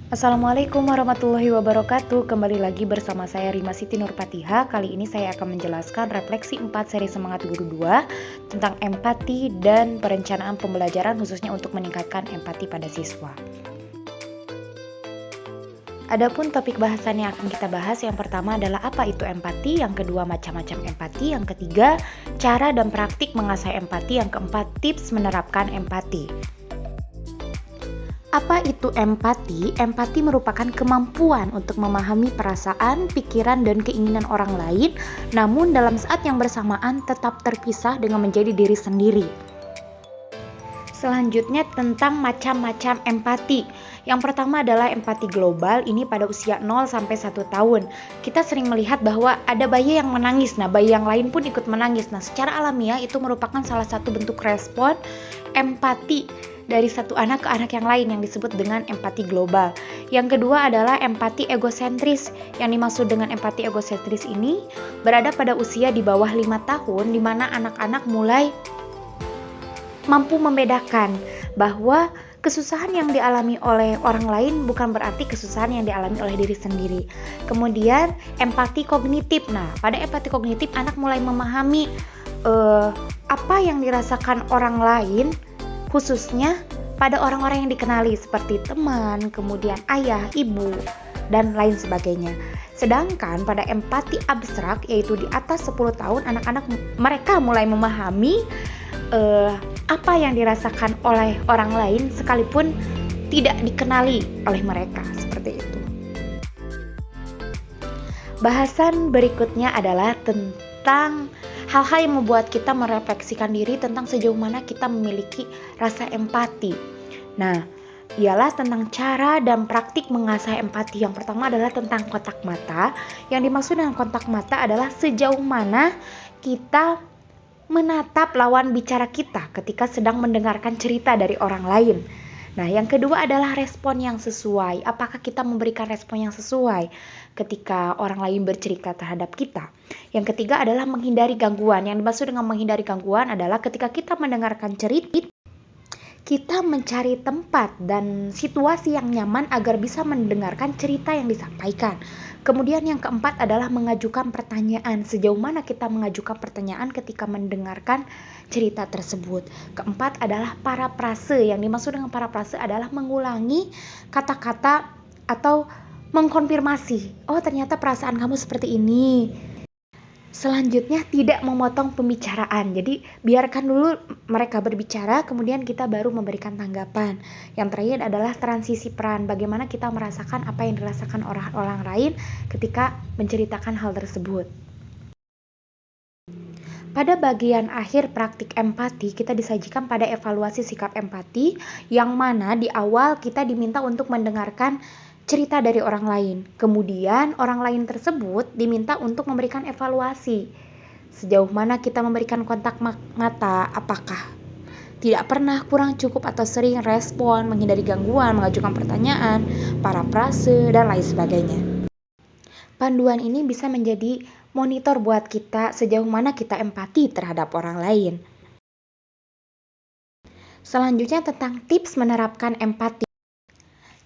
Assalamualaikum warahmatullahi wabarakatuh. Kembali lagi bersama saya Rima Siti Nurpatiha. Kali ini saya akan menjelaskan refleksi 4 seri Semangat Guru 2 tentang empati dan perencanaan pembelajaran khususnya untuk meningkatkan empati pada siswa. Adapun topik bahasan yang akan kita bahas, yang pertama adalah apa itu empati, yang kedua macam-macam empati, yang ketiga cara dan praktik mengasah empati, yang keempat tips menerapkan empati. Apa itu empati? Empati merupakan kemampuan untuk memahami perasaan, pikiran, dan keinginan orang lain, namun dalam saat yang bersamaan tetap terpisah dengan menjadi diri sendiri. Selanjutnya tentang macam-macam empati. Yang pertama adalah empati global, ini pada usia 0 sampai 1 tahun. Kita sering melihat bahwa ada bayi yang menangis, bayi yang lain pun ikut menangis. Secara alamiah itu merupakan salah satu bentuk respon empati dari satu anak ke anak yang lain yang disebut dengan empati global. Yang kedua adalah empati egosentris. Yang dimaksud dengan empati egosentris ini berada pada usia di bawah 5 tahun, di mana anak-anak mulai mampu membedakan bahwa kesusahan yang dialami oleh orang lain bukan berarti kesusahan yang dialami oleh diri sendiri. Kemudian empati kognitif. Pada empati kognitif anak mulai memahami apa yang dirasakan orang lain, khususnya pada orang-orang yang dikenali seperti teman, kemudian ayah, ibu, dan lain sebagainya. Sedangkan pada empati abstrak, yaitu di atas 10 tahun, anak-anak mereka mulai memahami apa yang dirasakan oleh orang lain sekalipun tidak dikenali oleh mereka, seperti itu. Bahasan berikutnya adalah tentang hal-hal yang membuat kita merefleksikan diri tentang sejauh mana kita memiliki rasa empati. Ialah tentang cara dan praktik mengasah empati. Yang pertama adalah tentang kontak mata. Yang dimaksud dengan kontak mata adalah sejauh mana kita menatap lawan bicara kita ketika sedang mendengarkan cerita dari orang lain. Yang kedua adalah respon yang sesuai. Apakah kita memberikan respon yang sesuai ketika orang lain bercerita terhadap kita? Yang ketiga adalah menghindari gangguan. Yang dimaksud dengan menghindari gangguan adalah ketika kita mendengarkan cerita, kita mencari tempat dan situasi yang nyaman agar bisa mendengarkan cerita yang disampaikan. Kemudian yang keempat adalah mengajukan pertanyaan. Sejauh mana kita mengajukan pertanyaan ketika mendengarkan cerita tersebut. Keempat adalah parafrase. Yang dimaksud dengan parafrase adalah mengulangi kata-kata atau mengkonfirmasi. Oh, ternyata perasaan kamu seperti ini. Selanjutnya tidak memotong pembicaraan. Jadi biarkan dulu mereka berbicara, kemudian kita baru memberikan tanggapan. Yang terakhir adalah transisi peran. Bagaimana kita merasakan apa yang dirasakan orang lain ketika menceritakan hal tersebut. Pada bagian akhir praktik empati, kita disajikan pada evaluasi sikap empati, yang mana di awal kita diminta untuk mendengarkan cerita dari orang lain. Kemudian orang lain tersebut diminta untuk memberikan evaluasi. Sejauh mana kita memberikan kontak mata, apakah tidak pernah, kurang cukup, atau sering respon, menghindari gangguan, mengajukan pertanyaan, parafrase, dan lain sebagainya. Panduan ini bisa menjadi monitor buat kita sejauh mana kita empati terhadap orang lain. Selanjutnya tentang tips menerapkan empati.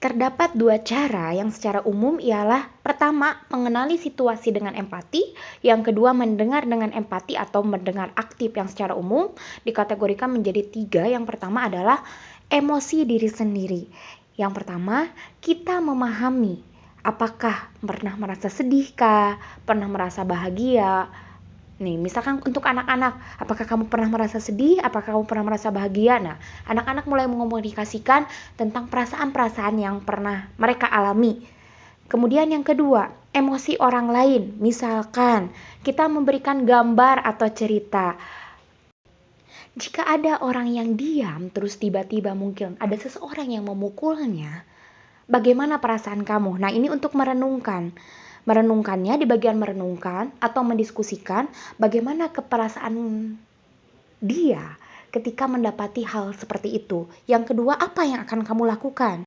Terdapat 2 cara yang secara umum ialah pertama, mengenali situasi dengan empati, yang kedua mendengar dengan empati atau mendengar aktif, yang secara umum dikategorikan menjadi 3. Yang pertama adalah emosi diri sendiri. Yang pertama, kita memahami apakah pernah merasa sedihkah, pernah merasa bahagia. Misalkan untuk anak-anak, apakah kamu pernah merasa sedih? Apakah kamu pernah merasa bahagia? Anak-anak mulai mengomunikasikan tentang perasaan-perasaan yang pernah mereka alami. Kemudian yang kedua, emosi orang lain. Misalkan kita memberikan gambar atau cerita. Jika ada orang yang diam, terus tiba-tiba mungkin ada seseorang yang memukulnya, bagaimana perasaan kamu? Ini untuk merenungkannya di bagian merenungkan atau mendiskusikan bagaimana keperasaan dia ketika mendapati hal seperti itu. Yang kedua, apa yang akan kamu lakukan?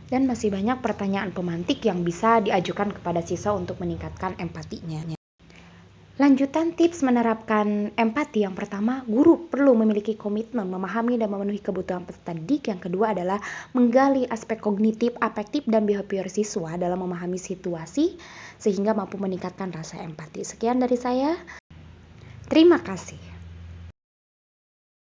Dan masih banyak pertanyaan pemantik yang bisa diajukan kepada siswa untuk meningkatkan empatinya. Lanjutan tips menerapkan empati, yang pertama, guru perlu memiliki komitmen memahami dan memenuhi kebutuhan peserta didik. Yang kedua adalah menggali aspek kognitif, afektif, dan behavior siswa dalam memahami situasi sehingga mampu meningkatkan rasa empati. Sekian dari saya. Terima kasih.